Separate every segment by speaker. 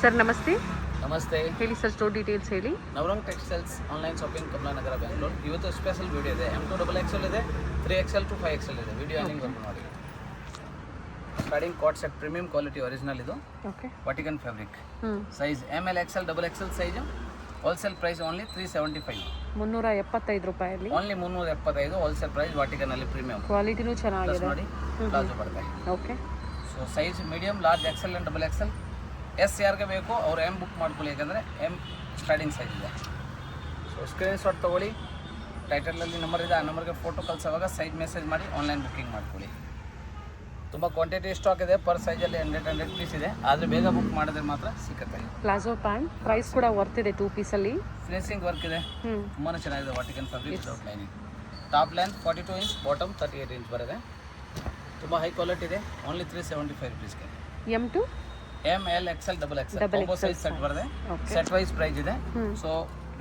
Speaker 1: Sir ನಮಸ್ತೆ.
Speaker 2: ನಮಸ್ತೆ.
Speaker 1: ಹೇಳಿ ಸರ್, ಸ್ಟೋರ್ ಡೀಟೇಲ್ಸ್ ಹೇಳಿ.
Speaker 2: Navrang textiles online shopping Kamalanagar Bengaluru. ಇವತ್ತು ಸ್ಪೆಷಲ್ ವಿಡಿಯೋ ಇದೆ. M2XL ಇದೆ, 3XL to 5XL ಇದೆ. ವಿಡಿಯೋ ಎಂಡಿಂಗ್ ವರ್ಕ್ ಮಾಡಿ. Starting cot set premium quality original ಇದು.
Speaker 1: Okay.
Speaker 2: Vatican fabric. Size ML XL XXL size. Wholesale price only 375.
Speaker 1: 375 ರೂಪಾಯಲ್ಲಿ.
Speaker 2: Only 375 wholesale price. Vatican ಅಲ್ಲಿ premium.
Speaker 1: ಕ್ವಾಲಿಟಿನೂ ಚೆನ್ನಾಗಿದೆ
Speaker 2: ನೋಡಿ. ಪ್ಲಾಜೋ ಬರುತ್ತೆ.
Speaker 1: Okay.
Speaker 2: So size medium, large, XL and XXL. Yes ಯಾರಿಗೆ ಬೇಕು ಅವ್ರು M ಬುಕ್ ಮಾಡ್ಕೊಳ್ಳಿ, ಯಾಕಂದರೆ M ಸ್ಟಾರ್ಟಿಂಗ್ ಸೈಜ್ ಇದೆ. ಸೊ ಸ್ಕ್ರೀನ್ ಶಾಟ್ ತೊಗೊಳ್ಳಿ. ಟೈಟಲಲ್ಲಿ ನಂಬರ್ ಇದೆ, ಆ ನಂಬರ್ಗೆ ಫೋಟೋ ಕಳಿಸೋವಾಗ ಸೈಜ್ ಮೆಸೇಜ್ ಮಾಡಿ ಆನ್ಲೈನ್ ಬುಕ್ಕಿಂಗ್ ಮಾಡ್ಕೊಳ್ಳಿ. ತುಂಬ ಕ್ವಾಂಟಿಟಿ ಸ್ಟಾಕ್ ಇದೆ. ಪರ್ ಸೈಜಲ್ಲಿ 100 ಪೀಸ್ ಇದೆ. ಆದರೆ ಬೇಗ ಬುಕ್ ಮಾಡಿದ್ರೆ ಮಾತ್ರ ಸಿಗುತ್ತೆ.
Speaker 1: ಪ್ಲಾಜೋ ಪ್ಯಾಂಟ್ ಪ್ರೈಸ್ ಕೂಡ ವರ್ತ್ ಇದೆ. 2 ಪೀಸಲ್ಲಿ
Speaker 2: ಫಿನಿಶಿಂಗ್ ವರ್ಕ್ ಇದೆ. ತುಂಬಾ ಚೆನ್ನಾಗಿದೆ. Vatican fabric without lining. Top length 42 inch, bottom 38 inch ಬರುತ್ತೆ. ತುಂಬ ಹೈ ಕ್ವಾಲಿಟಿ ಇದೆ. ಓನ್ಲಿ 375 ರುಪೀಸ್ಗೆ.
Speaker 1: M2
Speaker 2: ML XL XXL combo size set ಬರುತ್ತೆ. ಸೆಟ್ ವೈಸ್ ಪ್ರೈಸ್ ಇದೆ. So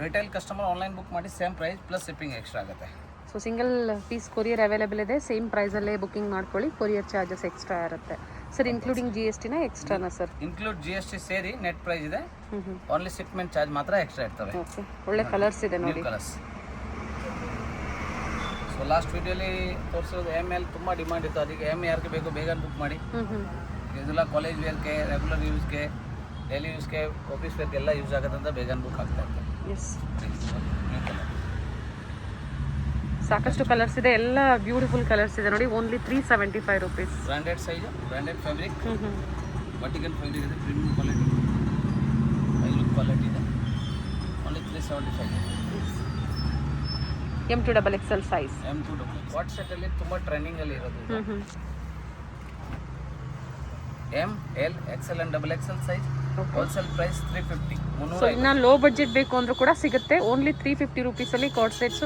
Speaker 2: retail customer online book ಮಾಡಿ same price plus shipping extra ಆಗುತ್ತೆ.
Speaker 1: So single piece courier available ಇದೆ. Same ಪ್ರೈಸಲ್ಲೇ ಬುಕ್ಕಿಂಗ್ ಮಾಡ್ಕೊಳ್ಳಿ. ಕೊರಿಯರ್ ಚಾರ್ಜಸ್ ಎಕ್ಸ್ಟ್ರಾ ಇರುತ್ತೆ sir. Including GSTನ ಎಕ್ಸ್ಟ್ರಾನಾ ಸರ್?
Speaker 2: ಇನ್ಕ್ಲೂಡ್ GST ಸೇರಿ ನೆಟ್ ಪ್ರೈಸ್ ಇದೆ. ಓನ್ಲಿ ಶಿಪ್ಮೆಂಟ್ ಚಾರ್ಜ್ ಮಾತ್ರ ಎಕ್ಸ್ಟ್ರಾ ಇರ್ತವೆ.
Speaker 1: ಓಕೆ. ಒಳ್ಳೆ ಕಲರ್ಸ್ ಇದೆ ನೋಡಿ.
Speaker 2: ಕಲರ್ಸ್. ಸೊ ಲಾಸ್ಟ್ ವಿಡಿಯೋಲಿ ತೋರಿಸೋದು ML ತುಂಬ ಡಿಮಾಂಡ್ ಇತ್ತು. ಅದಕ್ಕೆ M ಯಾರಿಗೆ ಬೇಕು ಬೇಗ ಬುಕ್ ಮಾಡಿ. ಇದೆಲ್ಲ ಕಾಲೇಜ್ ವೇರ್ಗೆ, ರೆಗ್ಯುಲರ್ ಯೂಸ್ಗೆ, ಡೈಲಿ ಯೂಸ್ಗೆ, ಆಫೀಸ್ ವೇರ್ಗೆ ಎಲ್ಲ ಯೂಸ್ ಆಗುತ್ತೆ ಅಂತ ಬೇಗ ಬುಕ್ ಆಗ್ತಾ ಇತ್ತು.
Speaker 1: ಸಾಕಷ್ಟು ಕಲರ್ಸ್ ಇದೆ. ಎಲ್ಲ ಬ್ಯೂಟಿಫುಲ್ ಕಲರ್ಸ್ ಇದೆ ನೋಡಿ. Only 375 rupees.
Speaker 2: Branded size, branded fabric, vertical fabric ಇದೆ. Premium quality, high look quality ಇದೆ. ಓನ್ಲಿ 375.
Speaker 1: M2XL size.
Speaker 2: M2XL ವಾಟ್ ಸೆಟ್ಟಲ್ಲಿ ತುಂಬ ಟ್ರೆಂಡಿಂಗಲ್ಲಿ ಇರೋದು. ML XL and XXL size. Wholesale price 350.
Speaker 1: So ಇನ್ನು ಲೋ ಬಡ್ಜೆಟ್ ಬೇಕು ಅಂದ್ರೂ ಕೂಡ ಸಿಗುತ್ತೆ. ಓನ್ಲಿ 350 ರುಪೀಸಲ್ಲಿ cord sets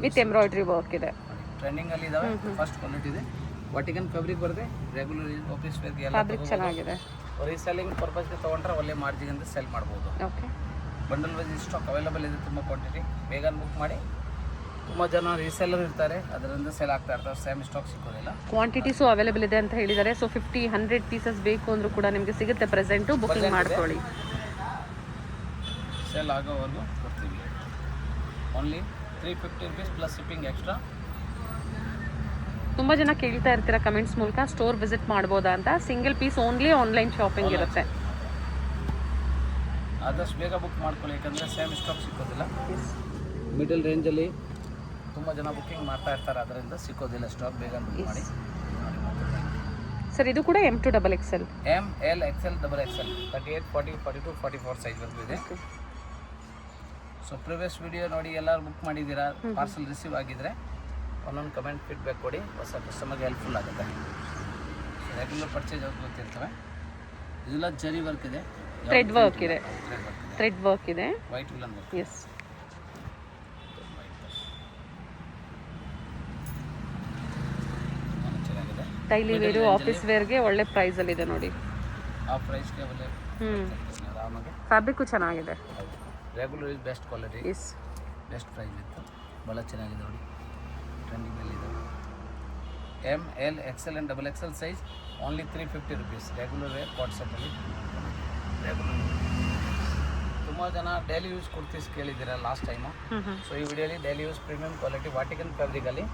Speaker 1: with embroidery work ಇದೆ.
Speaker 2: ಟ್ರೆಂಡಿಂಗ್ ಅಲ್ಲಿ ಇದಾವೆ. ಫಸ್ಟ್ ಕ್ವಾಲಿಟಿ ಇದೆ. ವಾಟಿಕನ್ ಫ್ಯಾಬ್ರಿಕ್ ಬರುತ್ತೆ. ರೆಗ್ಯುಲರ್ ಆಫೀಸ್ ವೇರ್ಗೆ ಎಲ್ಲ
Speaker 1: ಫ್ಯಾಬ್ರಿಕ್ ಚೆನ್ನಾಗಿದೆ.
Speaker 2: ರೀಸೆಲ್ಲಿಂಗ್ ಪರ್ಪಸ್ಗೆ ತೊಗೊಂಡ್ರೆ ಒಳ್ಳೆ ಮಾರ್ಜಿನ್ ಅಂತ ಸೆಲ್ ಮಾಡ್ಬೋದು.
Speaker 1: Okay.
Speaker 2: Bundle wise stock available ಇದೆ. ತುಂಬ ಕ್ವಾಂಟಿಟಿ. ಬೇಗ ಬುಕ್ ಮಾಡಿ. ತುಂಬ ಜನ ರೀಸೆಲ್ಲರ್ ಇರ್ತಾರೆ, ಅದರಿಂದ ಸೇಲ್ ಆಗ್ತಾ ಇರ್ತಾರೆ. ಸೇಮ್ ಸ್ಟಾಕ್ ಸಿಗೋದಿಲ್ಲ.
Speaker 1: ಕ್ವಾಂಟಿಟೀಸು ಅವೈಲೇಬಲ್ ಇದೆ ಅಂತ ಹೇಳಿದ್ದಾರೆ. ಸೊ 50-100 ಪೀಸಸ್ ಬೇಕು ಅಂದರೂ ಕೂಡ ನಿಮಗೆ ಸಿಗುತ್ತೆ. ಪ್ರೆಸೆಂಟು ಬುಕಿಂಗ್ ಮಾಡ್ಕೊಳ್ಳಿ.
Speaker 2: ಸೇಲ್ ಆಗೋವರೆಗೂ ಕೊಡ್ತೀವಿ. Only 350 rupees plus shipping extra.
Speaker 1: ತುಂಬ ಜನ ಕೇಳ್ತಾ ಇರ್ತೀರಾ ಕಮೆಂಟ್ಸ್ ಮೂಲಕ ಸ್ಟೋರ್ ವಿಸಿಟ್ ಮಾಡ್ಬೋದಾ ಅಂತ. Single piece only online shopping ಇರುತ್ತೆ.
Speaker 2: ಆದಷ್ಟು ಬೇಗ ಬುಕ್ ಮಾಡ್ಕೊಳ್ಳಿ, ಯಾಕಂದರೆ ಸೇಮ್ ಸ್ಟಾಕ್ ಸಿಗೋದಿಲ್ಲ. ಮಿಡಲ್ ರೇಂಜಲ್ಲಿ ತುಂಬ ಜನ ಬುಕ್ಕಿಂಗ್ ಮಾಡ್ತಾ ಇರ್ತಾರೆ, ಅದರಿಂದ ಸಿಗೋದಿಲ್ಲ ಸ್ಟಾಕ್. ಬೇಗ ಬುಕ್ ಮಾಡಿ.
Speaker 1: ಸರ್ ಇದು ಕೂಡ M2XL.
Speaker 2: ML XL XXL 38, 40, 42, 44 size ಬರ್ತಿದೆ. ಸೊ ಪ್ರಿವಿಯಸ್ ವಿಡಿಯೋ ನೋಡಿ ಎಲ್ಲರೂ ಬುಕ್ ಮಾಡಿದ್ದೀರಾ. ಪಾರ್ಸಲ್ ರಿಸೀವ್ ಆಗಿದ್ರೆ ಒಂದೊಂದು ಕಮೆಂಟ್ ಫೀಡ್ಬ್ಯಾಕ್ ಕೊಡಿ. ಹೊಸ ಕಸ್ಟಮರ್ಗೆ ಹೆಲ್ಪ್ಫುಲ್ ಆಗುತ್ತೆ. ರೆಗ್ಯುಲರ್ ಪರ್ಚೇಸ್ ಅವ್ರಿಗೆ ಗೊತ್ತಿರ್ತವೆ. ಇದೆಲ್ಲ ಜರಿ ವರ್ಕ್ ಇದೆ.
Speaker 1: ಥ್ರೆಡ್ ವರ್ಕ್ ಇದೆ. ಥ್ರೆಡ್ ವರ್ಕ್ ಇದೆ.
Speaker 2: ವೈಟ್ ವಿಲನ್ work.
Speaker 1: Yes. Daily wear, office ವೇರ್ಗೆ ಒಳ್ಳೆ ಪ್ರೈಸಲ್ಲಿ ಇದೆ ನೋಡಿ.
Speaker 2: ಆ ಪ್ರೈಸ್ಗೆ ಒಳ್ಳೆ ಆರಾಮಾಗಿ.
Speaker 1: ಫ್ಯಾಬ್ರಿಕ್ಕು ಚೆನ್ನಾಗಿದೆ.
Speaker 2: Regular is best quality.
Speaker 1: Yes.
Speaker 2: Best price ಇತ್ತು. ಭಾಳ ಚೆನ್ನಾಗಿದೆ ನೋಡಿ. ಟ್ರೆಂಡಿಂಗಲ್ಲಿ ಇದೆ. ML XL and XXL size. Only 350 rupees. Regular wear ಕಾಟ್ ಸೆಟ್ಟಲ್ಲಿ. ರೆಗ್ಯುಲರ್ ತುಂಬ ಜನ ಡೈಲಿ ಯೂಸ್ ಕುರ್ತೀಸ್ ಕೇಳಿದ್ದೀರಾ ಲಾಸ್ಟ್ ಟೈಮು. ಸೊ ಈ ವಿಡಿಯೋಲಿ daily use premium quality Vatican ಫ್ಯಾಬ್ರಿಕಲ್ಲಿ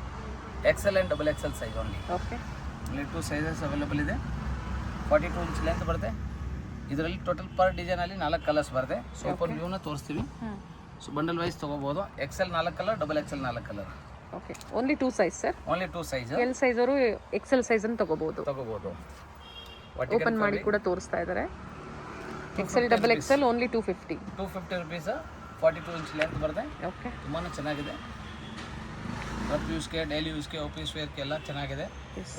Speaker 2: XL and XXL size only.
Speaker 1: Okay.
Speaker 2: ಇಲ್ಲಿ 2 ಸೈಜಸ್ ಅವೈಲೇಬಲ್ ಇದೆ. 42 ಇಂಚ್ ಲೆಂತ್ ಬರುತ್ತೆ. ಇದರಲ್ಲಿ ಟೋಟಲ್ ಪರ್ ಡಿಸೈನಲ್ಲಿ 4 ಕಲರ್ಸ್ ಬರುತ್ತೆ. ಸೊ ಓಪನ್ ವ್ಯೂನ ತೋರಿಸ್ತೀವಿ. ಸೊ ಬಂಡಲ್ ವೈಸ್ ತೊಗೋಬೋದು. XL 4 colour, XXL 4 colour.
Speaker 1: Okay. Only 2 size sir.
Speaker 2: Only 2 size.
Speaker 1: L size ಅವರು XL size ಅನ್ನು ತಗೋಬಹುದು. ಓಪನ್ ಮಾಡಿ ಕೂಡ ತೋರಿಸ್ತಾ ಇದ್ದಾರೆ. XL XXL only 250
Speaker 2: rupees. 42 inch length ಬರುತ್ತೆ.
Speaker 1: ಓಕೆ.
Speaker 2: ತುಂಬಾ ಚೆನ್ನಾಗಿದೆ. ವರ್ಕ್ ಯೂಸ್ಗೆ, ಡೈಲಿ ಯೂಸ್ಗೆ, ಆಫೀಸ್ ವೇರ್ಗೆ ಎಲ್ಲ ಚೆನ್ನಾಗಿದೆ.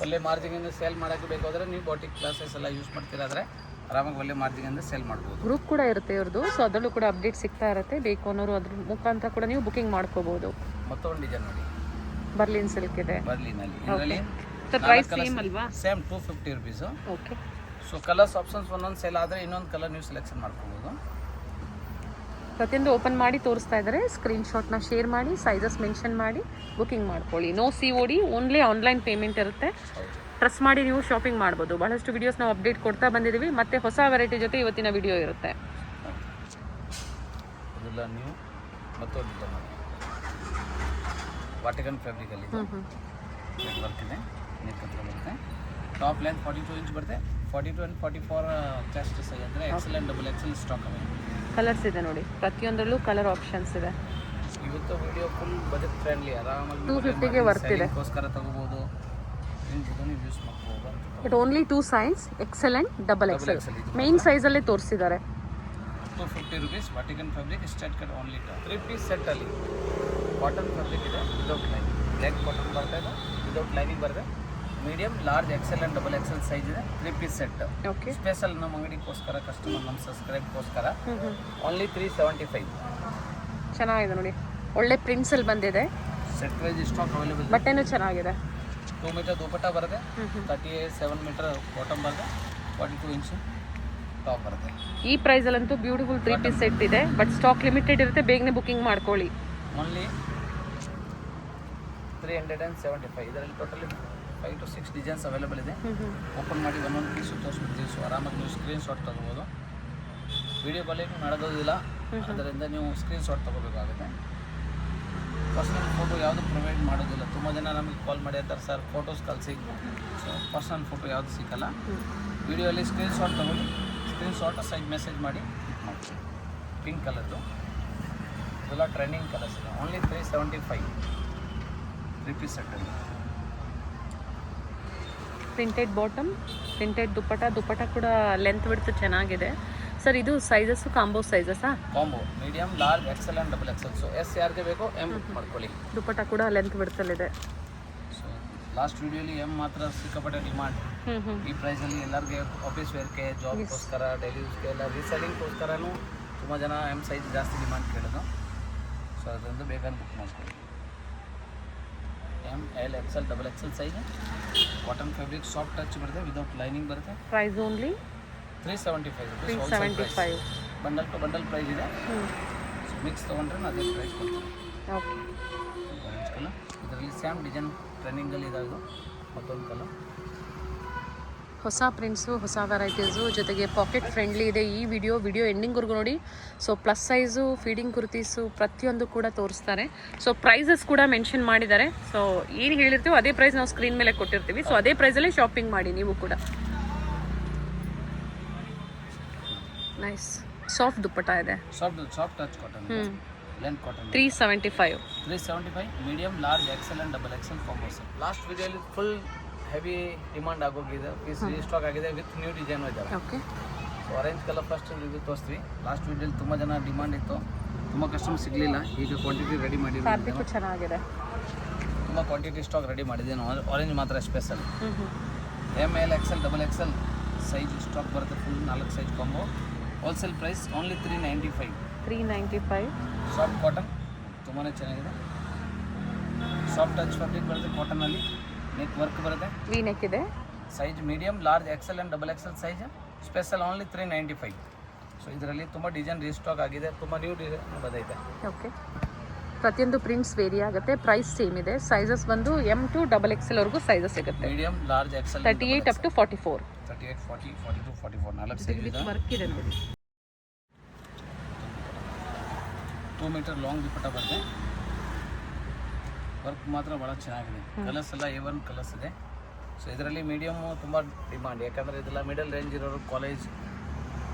Speaker 2: ಒಳ್ಳೆ ಮಾರ್ಜಿನಿಂದ ಸೇಲ್ ಮಾಡೋಕ್ಕೆ ಬೇಕಾದರೆ ನೀವು ಬಾಟಿಕ್ ಕ್ಲಾಸಸ್ ಎಲ್ಲ ಯೂಸ್ ಮಾಡ್ತೀರಾದರೆ ಆರಾಮಾಗಿ ಒಳ್ಳೆ ಮಾರ್ಜಿನಿಂದ ಸೇಲ್ ಮಾಡ್ಬೋದು.
Speaker 1: ಗ್ರೂಪ್ ಕೂಡ ಇರುತ್ತೆ ಇವ್ರದ್ದು. ಸೊ ಅದರಲ್ಲೂ ಕೂಡ ಅಪ್ಡೇಟ್ ಸಿಗ್ತಾ ಇರುತ್ತೆ. ಬೇಕು ಅನ್ನೋರು ಅದ್ರ ಮುಖಾಂತರ ಕೂಡ ನೀವು ಬುಕಿಂಗ್ ಮಾಡ್ಕೋಬಹುದು.
Speaker 2: ಮತ್ತೊಂದು ಡಿಸೈನ್ ನೋಡಿ.
Speaker 1: ಬರ್ಲಿನ್ ಸಿಲ್ಕ್ ಇದೆ.
Speaker 2: ಬರ್ಲಿನಲ್ಲಿ ಇದರಲ್ಲಿ
Speaker 1: ಪ್ರೈಸ್ ಸೇಮ್ ಅಲ್ವಾ?
Speaker 2: Same 250 rupees.
Speaker 1: Okay.
Speaker 2: So colours options ಒಂದೊಂದು ಸೇಲ್ ಆದರೆ ಇನ್ನೊಂದು ಕಲರ್ ನೀವು ಸೆಲೆಕ್ಷನ್ ಮಾಡ್ಕೋಬೋದು.
Speaker 1: ಪ್ರತಿಯೊಂದು ಓಪನ್ ಮಾಡಿ ತೋರಿಸ್ತಾ ಇದ್ದಾರೆ. ಸ್ಕ್ರೀನ್ಶಾಟ್ನ ಶೇರ್ ಮಾಡಿ, ಸೈಜಸ್ ಮೆನ್ಷನ್ ಮಾಡಿ ಬುಕಿಂಗ್ ಮಾಡ್ಕೊಳ್ಳಿ. No COD, only online payment ಇರುತ್ತೆ. ಟ್ರಸ್ಟ್ ಮಾಡಿ ನೀವು ಶಾಪಿಂಗ್ ಮಾಡ್ಬೋದು. ಬಹಳಷ್ಟು ವಿಡಿಯೋಸ್ ನಾವು ಅಪ್ಡೇಟ್ ಕೊಡ್ತಾ ಬಂದಿದ್ದೀವಿ. ಮತ್ತೆ ಹೊಸ ವೆರೈಟಿ ಜೊತೆ ಇವತ್ತಿನ ವಿಡಿಯೋ ಇರುತ್ತೆ.
Speaker 2: ಇದೆಲ್ಲ ನೀವು ಮತ್ತೊಂದು ವಾಟಿಕನ್ ಫ್ಯಾಬ್ರಿಕಲ್ಲಿ ವರ್ಕ್ ಇದೆ. ನೆಕ್ ಹತ್ರ ಬರುತ್ತೆ. ಟಾಪ್ ಲೆಂತ್ 42 ಇಂಚ್ ಬರುತ್ತೆ. 42 ಆ್ಯಂಡ್ 44 ಚೆಸ್ಟ್ ಸೈಜ್ ಅಂದರೆ Excel and double Excel stock available.
Speaker 1: Colours ಇದೆ ನೋಡಿ, ಪ್ರತಿಯೊಂದರಲ್ಲೂ ಕಲರ್ ಆಪ್ಷನ್ಸ್ ಇದೆ.
Speaker 2: ಇವತ್ತು ವಿಡಿಯೋ ಫುಲ್ ಬಜೆಟ್ ಫ್ರೆಂಡ್ಲಿ, ಆರಾಮಾಗಿ
Speaker 1: 250ಗೆ ವರ್ತ್ ಇದೆ.
Speaker 2: ಗೋಸ್ಕರ ತಗೋಬೋದು, ನೀವು ಯೂಸ್ ಮಾಡ್ಬೋದು.
Speaker 1: But only 2 size, XL and double XL. Main ಸೈಜಲ್ಲೇ ತೋರಿಸಿದ್ದಾರೆ.
Speaker 2: 250 rupees Vatican fabric straight cut only. 3 piece ಸೆಟ್ಟಲ್ಲಿ ಕಾಟನ್ ಫ್ಯಾಬ್ರಿಕ್ ಇದೆ ವಿದೌಟ್ ಲೈನಿಂಗ್. ಲೆಗ್ ಕಾಟನ್ ಬರ್ತಾ ಇದೆ, ವಿದೌಟ್ ಲೈನಿಂಗ್ ಬರುತ್ತೆ. Medium, large, XL and double XL size ಇದೆ. 3 piece set.
Speaker 1: Okay,
Speaker 2: special ನಮ್ಮ ಅಂಗಡಿಗೋಸ್ಕರ, customer ನಮ್ಮ ಸಬ್ಸ್ಕ್ರೈಬ್ಗೋಸ್ಕರ ಓನ್ಲಿ 375.
Speaker 1: ಚೆನ್ನಾಗಿದೆ ನೋಡಿ, ಒಳ್ಳೆ ಪ್ರಿಂಟ್ಸಲ್ಲಿ ಬಂದಿದೆ.
Speaker 2: Set wise stock available.
Speaker 1: ಬಟ್ಟೆನೂ ಚೆನ್ನಾಗಿದೆ.
Speaker 2: 2 ಮೀಟರ್ ದುಪಟ್ಟ ಬರುತ್ತೆ, 37 ಮೀಟರ್ ಬಾಟಮ್ ಬರುತ್ತೆ, 42 ಇಂಚ್ ಟಾಪ್ ಬರುತ್ತೆ.
Speaker 1: ಈ ಪ್ರೈಸಲ್ಲಂತೂ ಬ್ಯೂಟಿಫುಲ್ 3 ಪೀಸ್ ಸೆಟ್ ಇದೆ. ಬಟ್ ಸ್ಟಾಕ್ ಲಿಮಿಟೆಡ್ ಇರುತ್ತೆ, ಬೇಗನೆ ಬುಕಿಂಗ್ ಮಾಡ್ಕೊಳ್ಳಿ.
Speaker 2: ಓನ್ಲಿ 375. ಇದರಲ್ಲಿ ಟೋಟಲಿ 5 to 6 ಡಿಸೈನ್ಸ್ ಅವೈಲೇಬಲ್ ಇದೆ. ಓಪನ್ ಮಾಡಿ ಒಂದೊಂದು ಪೀಸು ತೋರಿಸ್ಬಿಡ್ತೀವಿ. ಸೊ ಆರಾಮಾಗಿ ನೀವು ಸ್ಕ್ರೀನ್ ಶಾಟ್ ತೊಗೋಬೋದು. ವಿಡಿಯೋ ಕಾಲಿಂಗ್ ಮಾಡೋದಿಲ್ಲ, ಅದರಿಂದ ನೀವು ಸ್ಕ್ರೀನ್ ಶಾಟ್ ತೊಗೋಬೇಕಾಗುತ್ತೆ. ಪರ್ಸನಲ್ ಫೋಟೋ ಯಾವುದು ಪ್ರೊವೈಡ್ ಮಾಡೋದಿಲ್ಲ. ತುಂಬ ಜನ ನಮಗೆ ಕಾಲ್ ಮಾಡಿ ಅಂತಾರೆ, ಸರ್ ಫೋಟೋಸ್ ಕಳಿಸಿ. ಸೊ ಪರ್ಸನಲ್ ಫೋಟೋ ಯಾವುದು ಸಿಕ್ಕಲ್ಲ. ವಿಡಿಯೋಲಿ ಸ್ಕ್ರೀನ್ ಶಾಟ್ ತೊಗೊಳ್ಳಿ, ಸ್ಕ್ರೀನ್ ಶಾಟ್ ಸೈಡ್ ಮೆಸೇಜ್ ಮಾಡಿ ಮಾಡ್ತೀವಿ. ಪಿಂಕ್ ಕಲರ್ದು ಇದೆಲ್ಲ ಟ್ರೆಂಡಿಂಗ್ ಕಲರ್ಸ್ ಇದೆ. ಓನ್ಲಿ 375. 3 ಪೀಸ್ ಸೆಟ್ಟಲ್ಲಿ
Speaker 1: ಪ್ರಿಂಟೆಡ್ ಬಾಟಮ್, ಪ್ರಿಂಟೆಡ್ ದುಪ್ಪಟ ಕೂಡ ಲೆಂತ್ ಬಿಡ್ತು ಚೆನ್ನಾಗಿದೆ. ಸರ್ ಇದು ಸೈಜಸ್ಸು ಕಾಂಬೋ ಸೈಜಸ್ಸಾ?
Speaker 2: Combo medium, large, XL and double XL. So yes ಯಾರಿಗೆ ಬೇಕೋ ಎಮ್ ಬುಕ್ ಮಾಡ್ಕೊಳ್ಳಿ.
Speaker 1: ದುಪ್ಪಟ ಕೂಡ ಲೆಂತ್ ಬಿಡ್ತಲ್ಲಿದೆ.
Speaker 2: ಸೊ ಲಾಸ್ಟ್ ವಿಡಿಯೋಲಿ ಎಮ್ ಮಾತ್ರ ಸಿಕ್ಕಾಪಟ್ಟೆ ಡಿಮಾಂಡ್. ಈ ಪ್ರೈಸಲ್ಲಿ ಎಲ್ಲರಿಗೆ ಆಫೀಸ್ ವೇರ್ಗೆ, ಜಾಬ್ಗೋಸ್ಕರ, ಡೈಲಿ ಯೂಸ್ಗೆ ಎಲ್ಲ ರೀಸೆಲ್ಲಿಂಗ್ಗೋಸ್ಕರನೂ ತುಂಬ ಜನ ಎಮ್ ಸೈಜ್ ಜಾಸ್ತಿ ಡಿಮಾಂಡ್ ಕೇಳೋದು. ಸೊ ಅದರಿಂದ ಬೇಗನೆ ಬುಕ್ ಮಾಡ್ಕೊಳ್ಳಿ. M, L, XL, double XL size. Cotton fabric soft touch ಬರುತ್ತೆ, ವಿದೌಟ್ ಲೈನಿಂಗ್ ಬರುತ್ತೆ.
Speaker 1: Price only
Speaker 2: 375 rupees.
Speaker 1: 375.
Speaker 2: Bundle to bundle price ಇದೆ. ಸೊ ಮಿಕ್ಸ್ ತೊಗೊಂಡ್ರೆ ಅದೇ ಪ್ರೈಸ್ ಕೊಡ್ತೀನಿ.
Speaker 1: Okay,
Speaker 2: orange colour. ಇದರಲ್ಲಿ ಸ್ಯಾಮ್ ಡಿಸೈನ್ ಟ್ರೆಂಡಿಂಗಲ್ಲಿ ಇದಾಗೋದು. ಮತ್ತೊಂದು ಕಲರ್.
Speaker 1: ಹೊಸ ಪ್ರಿಂಟ್ಸು, ಹೊಸ ವೆರೈಟೀಸು, ಜೊತೆಗೆ ಪಾಕೆಟ್ ಫ್ರೆಂಡ್ಲಿ ಇದೆ. ಈ ವಿಡಿಯೋ ಎಂಡಿಂಗ್ವರೆಗೂ ನೋಡಿ. So plus size, feeding kurtis ಪ್ರತಿಯೊಂದು ಕೂಡ ತೋರಿಸ್ತಾರೆ. ಸೊ ಪ್ರೈಸಸ್ ಕೂಡ ಮೆನ್ಷನ್ ಮಾಡಿದ್ದಾರೆ. ಸೊ ಏನು ಹೇಳಿರ್ತೀವೋ ಅದೇ ಪ್ರೈಸ್ ನಾವು ಸ್ಕ್ರೀನ್ ಮೇಲೆ ಕೊಟ್ಟಿರ್ತೀವಿ. ಸೊ ಅದೇ ಪ್ರೈಸಲ್ಲೇ ಶಾಪಿಂಗ್ ಮಾಡಿ ನೀವು ಕೂಡ. ನೈಸ್ ಸಾಫ್ಟ್ ದುಪ್ಪಟ ಇದೆ.
Speaker 2: Soft touch cotton. Length cotton.
Speaker 1: 375.
Speaker 2: 375. Medium, large, XL and double XL combos. Last ವಿಡಿಯೋಲಿ ಫುಲ್ ಹೆವಿ ಡಿಮಾಂಡ್ ಆಗೋಗಿದೆ. ಪೀಸ್ ಸ್ಟಾಕ್ ಆಗಿದೆ ವಿತ್ ನ್ಯೂ ಡಿಸೈನ್ ಇದ್ದಾವೆ.
Speaker 1: Okay,
Speaker 2: so orange colour first review ತೋರಿಸ್ತೀವಿ. ಲಾಸ್ಟ್ ವಿಡಿಯೋಲಿ ತುಂಬ ಜನ ಡಿಮಾಂಡ್ ಇತ್ತು, ತುಂಬ ಕಸ್ಟಮರ್ ಸಿಗಲಿಲ್ಲ. ಈಗ ಕ್ವಾಂಟಿಟಿ ರೆಡಿ ಮಾಡಿ,
Speaker 1: ಫ್ಯಾಬ್ರಿಕ್ ಚೆನ್ನಾಗಿದೆ.
Speaker 2: ತುಂಬ ಕ್ವಾಂಟಿಟಿ ಸ್ಟಾಕ್ ರೆಡಿ ಮಾಡಿದ್ದೇನೆ. ಆರೆಂಜ್ ಮಾತ್ರ special. M, L, XL, double XL size stock ಬರುತ್ತೆ. Full 4 size combo. Wholesale price only 395.
Speaker 1: 395.
Speaker 2: Soft cotton ತುಂಬಾ ಚೆನ್ನಾಗಿದೆ. ಸಾಫ್ಟ್ ಟಚ್ ಫ್ಯಾಬ್ರಿಕ್ ಬರುತ್ತೆ ಕಾಟನಲ್ಲಿ. ನೆಕ್ ವರ್ಕ್ ಬರುತ್ತೆ,
Speaker 1: ವಿ ನೆಕ್ ಇದೆ.
Speaker 2: Size medium, large, XL and double XL size. Special only 395. So ಇದರಲ್ಲಿ ತುಂಬ design restock ಆಗಿದೆ, ತುಂಬ ನ್ಯೂ ಡಿಸೈನ್ ಬಂದೈತೆ.
Speaker 1: ಓಕೆ, ಪ್ರತಿಯೊಂದು ಪ್ರಿಂಟ್ಸ್ ವೇರಿ ಆಗುತ್ತೆ. ಪ್ರೈಸ್ ಸೇಮ್ ಇದೆ. ಸೈಜಸ್ ಬಂದು ಎಮ್ ಟು ಡಬಲ್ ಎಕ್ಸೆಲ್ ವರೆಗೂ ಸೈಜಸ್ ಸಿಗುತ್ತೆ.
Speaker 2: Medium, large, XL
Speaker 1: 38 up to 44.
Speaker 2: 38, 40, 42, 44 4 size ಇದೆ.
Speaker 1: ವರ್ಕ್ ಇದೆ ನೋಡಿ.
Speaker 2: 2 ಮೀಟರ್ ಲಾಂಗ್ ದುಪ್ಪಟ್ಟ ಬರುತ್ತೆ. ವರ್ಕ್ ಮಾತ್ರ ಭಾಳ ಚೆನ್ನಾಗಿದೆ. ಕಲರ್ಸ್ ಎಲ್ಲ A1 ಕಲರ್ಸ್ ಇದೆ. ಸೊ ಇದರಲ್ಲಿ ಮೀಡಿಯಮ್ಮು ತುಂಬ ಡಿಮಾಂಡ್, ಯಾಕಂದರೆ ಇದೆಲ್ಲ ಮಿಡಲ್ ರೇಂಜ್ ಇರೋರು, ಕಾಲೇಜ್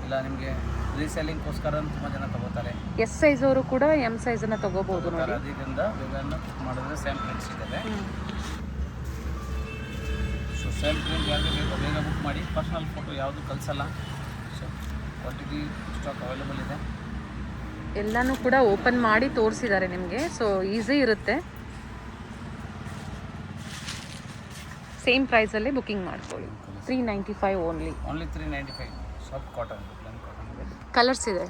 Speaker 2: ಇಲ್ಲ ನಿಮಗೆ ರೀಸೆಲ್ಲಿಂಗ್ಗೋಸ್ಕರ ತುಂಬ ಜನ ತಗೋತಾರೆ.
Speaker 1: ಎಸ್ ಸೈಜ್ ಅವರು ಕೂಡ ಎಮ್ ಸೈಜನ್ನು ತಗೋಬಹುದು ನೋಡಿ.
Speaker 2: ಅದರಿಂದ ಬೇಗ ಮಾಡಿದ್ರೆ ಸೇಮ್ ಪ್ರಿಂಟ್ ಸಿಗುತ್ತೆ. ಸೊ ಸೇಮ್ ಪ್ರಿಂಟ್ ಯಾರಿಗೆ ಬೇಕೋ ಬೇಗ ಬುಕ್ ಮಾಡಿ. ಪರ್ಸನಲ್ ಫೋಟೋ ಯಾವುದು ಕಳಿಸಲ್ಲ. ಸೊ ಕ್ವಾಂಟಿಟಿ ಸ್ಟಾಕ್ ಅವೈಲೇಬಲ್ ಇದೆ.
Speaker 1: ಎಲ್ಲನೂ ಕೂಡ ಓಪನ್ ಮಾಡಿ ತೋರಿಸಿದ್ದಾರೆ ನಿಮಗೆ. ಸೊ ಈಸಿ ಇರುತ್ತೆ. ಸೇಮ್ ಪ್ರೈಸಲ್ಲೇ ಬುಕಿಂಗ್ ಮಾಡ್ಕೊಳ್ಳಿ. 395 ಓನ್ಲಿ.
Speaker 2: 395. Soft cotton.
Speaker 1: ಕಲರ್ಸ್ ಇದೆ,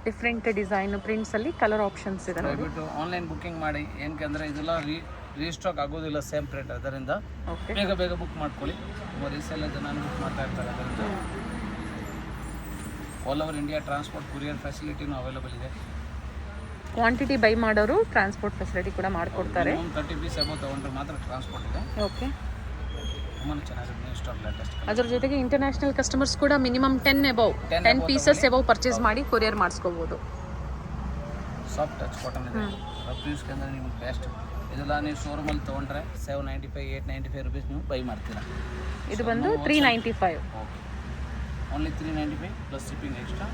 Speaker 1: ಡಿಫ್ರೆಂಟ್ ಡಿಸೈನ್ ಪ್ರಿಂಟ್ಸಲ್ಲಿ ಕಲರ್ ಆಪ್ಷನ್ಸ್ ಇದೆ ನೋಡಿ.
Speaker 2: ದಯವಿಟ್ಟು ಆನ್ಲೈನ್ ಬುಕ್ಕಿಂಗ್ ಮಾಡಿ. ಏನಕ್ಕೆ ಅಂದರೆ ಇದೆಲ್ಲ ರೀಸ್ಟಾಕ್ ಆಗೋದಿಲ್ಲ ಸೇಮ್ ಪ್ರಿಂಟ್. ಅದರಿಂದ ಬೇಗ ಬುಕ್ ಮಾಡ್ಕೊಳ್ಳಿ. ತುಂಬ ರೀಸೆಲ್ಲ ಜನ ಬುಕ್ ಮಾಡ್ತಾ ಇರ್ತಾರೆ. ಅದರಿಂದ all over India transport, courier ಫೆಸಿಲಿಟಿನೂ ಅವೈಲೇಬಲ್ ಇದೆ.
Speaker 1: ಕ್ವಾಂಟಿಟಿ ಬೈ ಮಾಡೋರು ಟ್ರಾನ್ಸ್ಪೋರ್ಟ್ ಫೆಸಿಲಿಟಿ ಕೂಡ ಮಾಡಿಕೊಡ್ತಾರೆ.
Speaker 2: 30 ಪೀಸ್ ಅಬೌವ್ ತೊಗೊಂಡ್ರೆ ಮಾತ್ರ ಟ್ರಾನ್ಸ್ಪೋರ್ಟ್ ಇದೆ.
Speaker 1: ಓಕೆ,
Speaker 2: ತುಂಬಾ ಚೆನ್ನಾಗಿದೆ, ನ್ಯೂ ಸ್ಟಾಕ್ ಲೇಟೆಸ್ಟ್.
Speaker 1: ಅದ್ರ ಜೊತೆಗೆ ಇಂಟರ್ನ್ಯಾಷನಲ್ ಕಸ್ಟಮರ್ಸ್ ಕೂಡ ಮಿನಿಮಮ್ 10 ಪೀಸಸ್ ಎಬವ್ ಪರ್ಚೇಸ್ ಮಾಡಿ ಕೊರಿಯರ್ ಮಾಡಿಸ್ಕೋಬೋದು.
Speaker 2: ಸಾಫ್ಟ್ ಟಚ್ ಕಾಟನ್ ಇದೆ, ರಫ್ ಯೂಸ್ಗೆ ಅಂದರೆ ನಿಮ್ಗೆ ಬೆಸ್ಟ್. ಇದೆಲ್ಲ ನೀವು ಶೋರೂಮಲ್ಲಿ ತೊಗೊಂಡ್ರೆ 795 895 ರುಪೀಸ್ ನೀವು ಬೈ ಮಾಡ್ತೀರಾ.
Speaker 1: ಇದು ಬಂದು 395.
Speaker 2: Okay, only 395 plus shipping extra.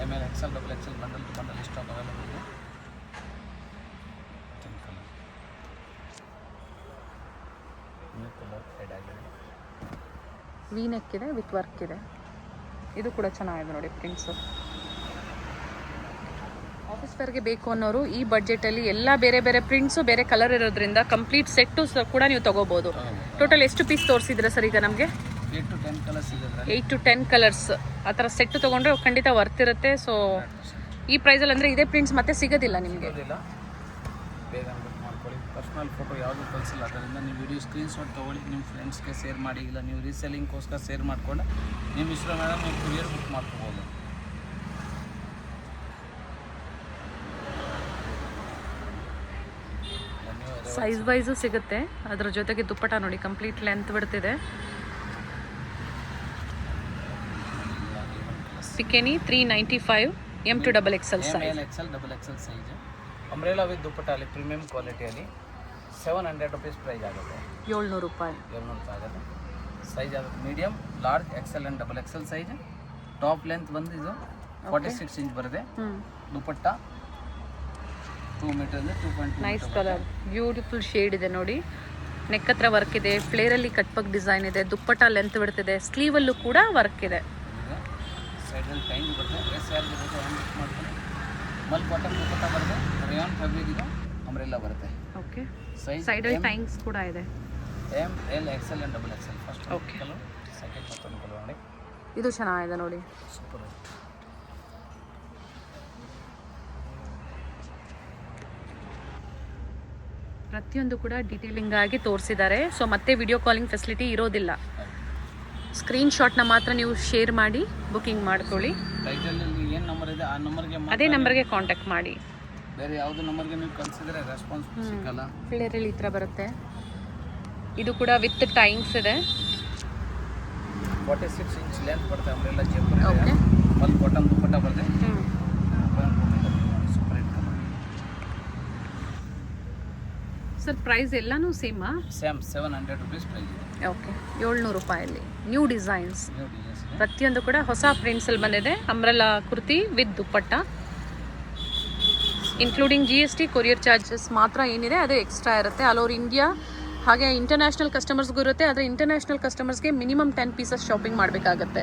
Speaker 2: ML XL XXL bundle to bundle stock available ಇದೆ. ನ್ಯೂ ಕಲರ್ ಹೆಡ್ ಆಗಿದೆ,
Speaker 1: ವಿ ನೆಕ್ ಇದೆ ವಿತ್ ವರ್ಕ್ ಇದೆ. ಇದು ಕೂಡ ಚೆನ್ನಾಗಿದೆ ನೋಡಿ ಪ್ರಿಂಟ್ಸು. ಆಫೀಸ್ ವೇರ್ಗೆ ಬೇಕು ಅನ್ನೋರು ಈ ಬಡ್ಜೆಟಲ್ಲಿ ಎಲ್ಲ ಬೇರೆ ಬೇರೆ ಪ್ರಿಂಟ್ಸು ಬೇರೆ ಕಲರ್ ಇರೋದ್ರಿಂದ ಕಂಪ್ಲೀಟ್ ಸೆಟ್ಟು ಕೂಡ ನೀವು ತೊಗೋಬೋದು. ಟೋಟಲ್ ಎಷ್ಟು ಪೀಸ್ ತೋರಿಸಿದ್ರೆ ಸರ್ ಈಗ ನಮಗೆ?
Speaker 2: 8 to 10 ಕಲರ್ಸ್ ಇದೆ.
Speaker 1: 8 to 10 ಕಲರ್ಸ್ ಆ ಥರ ಸೆಟ್ಟು ತೊಗೊಂಡ್ರೆ ಖಂಡಿತ ವರ್ತ್ ಇರುತ್ತೆ. ಸೊ ಈ ಪ್ರೈಸಲ್ಲಿ ಅಂದರೆ ಇದೇ ಪ್ರಿಂಟ್ಸ್ ಮತ್ತೆ ಸಿಗೋದಿಲ್ಲ ನಿಮಗೆ.
Speaker 2: ಬೇಗ ಮಾಡ್ಕೊಳ್ಳಿ. ಪರ್ಸ್ನಲ್ ಫೋಟೋ ಯಾವುದು ಕಳಿಸಿಲ್ಲ, ಅದರಿಂದ ನೀವು ವಿಡಿಯೋ ಸ್ಕ್ರೀನ್ಶಾಟ್ ತೊಗೊಳ್ಳಿ, ನಿಮ್ಮ ಫ್ರೆಂಡ್ಸ್ಗೆ ಶೇರ್ ಮಾಡಿ. ಇಲ್ಲ ನೀವು ರೀಸೆಲ್ಲಿಂಗ್ಗೋಸ್ಕರ ಶೇರ್ ಮಾಡಿಕೊಂಡು ನಿಮ್ಮ ಇಷ್ಟ ಮೇಲೆ ನೀವು ಕೊರಿಯರ್ ಬುಕ್ ಮಾಡ್ಕೋಬೋದು.
Speaker 1: ಸೈಜ್ ವೈಸು ಸಿಗುತ್ತೆ. ಅದರ ಜೊತೆಗೆ ದುಪ್ಪಟ ನೋಡಿ ಕಂಪ್ಲೀಟ್ ಲೆಂತ್ ಬಿಡ್ತಿದೆ. ಸಿಕೆನಿ 395 M to XXL size.
Speaker 2: XL XXL size umbrella with ದುಪ್ಪಟ್ಟಲ್ಲಿ ಪ್ರೀಮಿಯಂ ಕ್ವಾಲಿಟಿಯಲ್ಲಿ 700 ರುಪೀಸ್ ಪ್ರೈಸ್ ಆಗುತ್ತೆ.
Speaker 1: 700 ರೂಪಾಯಿ.
Speaker 2: 700 ರೂಪಾಯಿ ಆಗುತ್ತೆ. ಸೈಜ್ ಆಗುತ್ತೆ medium, large, XL and XXL size. Top length ಬಂದು ಇದು 46 ಇಂಚ್ ಬರುತ್ತೆ. ದುಪ್ಪಟ್ಟ 2 ಮೀಟರ್ ಇದೆ, 2.2.
Speaker 1: ನೈಸ್ ಕಲರ್, ಬ್ಯೂಟಿಫುಲ್ ಶೇಡ್ ಇದೆ ನೋಡಿ. ನೆಕ್ ಹತ್ರ ವರ್ಕ್ ಇದೆ, ಫ್ಲೇರಲ್ಲಿ ಕಟ್ಪಕ್ ಡಿಸೈನ್ ಇದೆ, ದುಪ್ಪಟ್ಟ ಲೆಂತ್ ಬಿಡ್ತಿದೆ, ಸ್ಲೀವಲ್ಲೂ ಕೂಡ ವರ್ಕ್ ಇದೆ.
Speaker 2: ಸೈಡಲ್ಲಿ ಟೈಮ್ ಬರುತ್ತೆ, ಯಾರಿಗೆ ಬೇಕು ಹ್ಯಾಂಡ್ ಬುಕ್ ಮಾಡ್ಕೊಂಡು. ಮಲ್ ಕಾಟನ್ ದುಪ್ಪಟ್ಟ ಬರುತ್ತೆ, ರೇಯಾನ್ ಫ್ಯಾಬ್ರಿಕ್ ಇದು ಅಂಬ್ರೆಲಾ ಬರುತ್ತೆ.
Speaker 1: ಓಕೆ,
Speaker 2: ಸೈಜ್
Speaker 1: ಸೈಡಲ್ಲಿ ಟೈಮ್ಸ್ ಕೂಡ ಇದೆ.
Speaker 2: ML XL and XXL. First
Speaker 1: okay,
Speaker 2: colour, second ಮತ್ತೊಂದು ಕಲರ್ ನೋಡಿ.
Speaker 1: ಇದು ಚೆನ್ನಾಗಿದೆ ನೋಡಿ.
Speaker 2: ಸೂಪರ್.
Speaker 1: ಪ್ರತಿಯೊಂದು ಕೂಡ ಡೀಟೇಲಿಂಗ್ ಆಗಿ ತೋರಿಸಿದ್ದಾರೆ. ಸೊ ಮತ್ತೆ ವಿಡಿಯೋ ಕಾಲಿಂಗ್ ಫೆಸಿಲಿಟಿ ಇರೋದಿಲ್ಲ. ಸ್ಕ್ರೀನ್ಶಾಟ್ನ ಮಾತ್ರ ನೀವು ಶೇರ್ ಮಾಡಿ ಬುಕಿಂಗ್ ಮಾಡ್ಕೊಳ್ಳಿ.
Speaker 2: ಟೈಟಲಲ್ಲಿ ಏನು ನಂಬರ್ ಇದೆ ಆ ನಂಬರ್ಗೆ
Speaker 1: ಅದೇ ನಂಬರ್ಗೆ ಕಾಂಟ್ಯಾಕ್ಟ್ ಮಾಡಿ.
Speaker 2: ಬೇರೆ ಯಾವುದೇ ನಂಬರ್ಗೆ ನೀವು ಕಳಿಸಿದ್ರೆ ರೆಸ್ಪಾನ್ಸ್ ಸಿಗಲ್ಲ.
Speaker 1: ಫ್ಲೇರಲ್ಲಿ ಈ ಥರ ಬರುತ್ತೆ. ಇದು ಕೂಡ ವಿತ್ ಟೈಮ್ಸ್ ಇದೆ.
Speaker 2: 46 ಇಂಚ್ ಲೆಂತ್ ಬರುತ್ತೆ. ಅಂಬ್ರೆಲಾ ಜಂಪರ್
Speaker 1: ಓಕೆ,
Speaker 2: ಇದೆ, ಮಲ್ ಕಾಟನ್ ದುಪ್ಪಟ್ಟ ಬರುತ್ತೆ.
Speaker 1: ಸರ್ ಪ್ರೈಸ್ ಎಲ್ಲಾನು ಸೇಮಾ?
Speaker 2: ಸೇಮ್ 700 ರುಪೀಸ್ ಪ್ರೈಸ್ ಇದೆ.
Speaker 1: ಓಕೆ, 700 ರೂಪಾಯಲ್ಲಿ ನ್ಯೂ ಡಿಸೈನ್ಸ್.
Speaker 2: ನ್ಯೂ ಡಿಸೈನ್ಸ್ ಇದೆ.
Speaker 1: ಪ್ರತಿಯೊಂದು ಕೂಡ ಹೊಸ ಪ್ರಿಂಟ್ಸಲ್ಲಿ ಬಂದಿದೆ. Umbrella kurti with dupatta, including GST, courier charges ಮಾತ್ರ ಏನಿದೆ ಅದು ಎಕ್ಸ್ಟ್ರಾ ಇರುತ್ತೆ. All over India. ಹಾಗೆ ಇಂಟರ್ನ್ಯಾಷನಲ್ ಕಸ್ಟಮರ್ಸ್ಗೂ ಇರುತ್ತೆ. ಆದರೆ ಇಂಟರ್ನ್ಯಾಷನಲ್ ಕಸ್ಟಮರ್ಸ್ಗೆ ಮಿನಿಮಮ್ 10 ಪೀಸಸ್ ಶಾಪಿಂಗ್ ಮಾಡಬೇಕಾಗತ್ತೆ.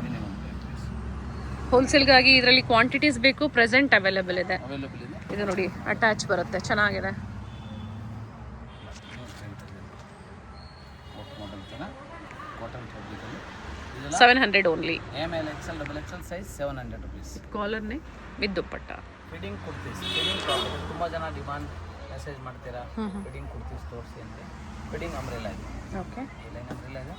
Speaker 1: ಹೋಲ್ಸೇಲ್ಗಾಗಿ ಇದರಲ್ಲಿ ಕ್ವಾಂಟಿಟೀಸ್ ಬೇಕು, ಪ್ರೆಸೆಂಟ್ ಅವೈಲೇಬಲ್ ಇದೆ.
Speaker 2: ಅವೈಲೇಬಲ್ ಇದೆ.
Speaker 1: ಇದು ನೋಡಿ ಅಟ್ಯಾಚ್ ಬರುತ್ತೆ, ಚೆನ್ನಾಗಿದೆ.
Speaker 2: ಕಾಟನ್ ಫ್ಯಾಬ್ರಿಕಲ್ಲಿ
Speaker 1: 700 only.
Speaker 2: ML XL XXL size 700 rupees.
Speaker 1: ಕಾಲರ್ನೇ with dupatta.
Speaker 2: Fitting kurtis, fitting top ತುಂಬ ಜನ ಡಿಮಾಂಡ್ ಮೆಸೇಜ್ ಮಾಡ್ತೀರಾ ಫಿಟ್ಟಿಂಗ್ ಕುರ್ತೀಸ್ ತೋರಿಸಿ ಅಂತ. ಫಿಟ್ಟಿಂಗ್ ಅಂಬ್ರೆಲಾ ಇದೆ.
Speaker 1: ಓಕೆ,
Speaker 2: ಲೈನ್ ಅಂಬ್ರೆಲಾ ಇದೆ.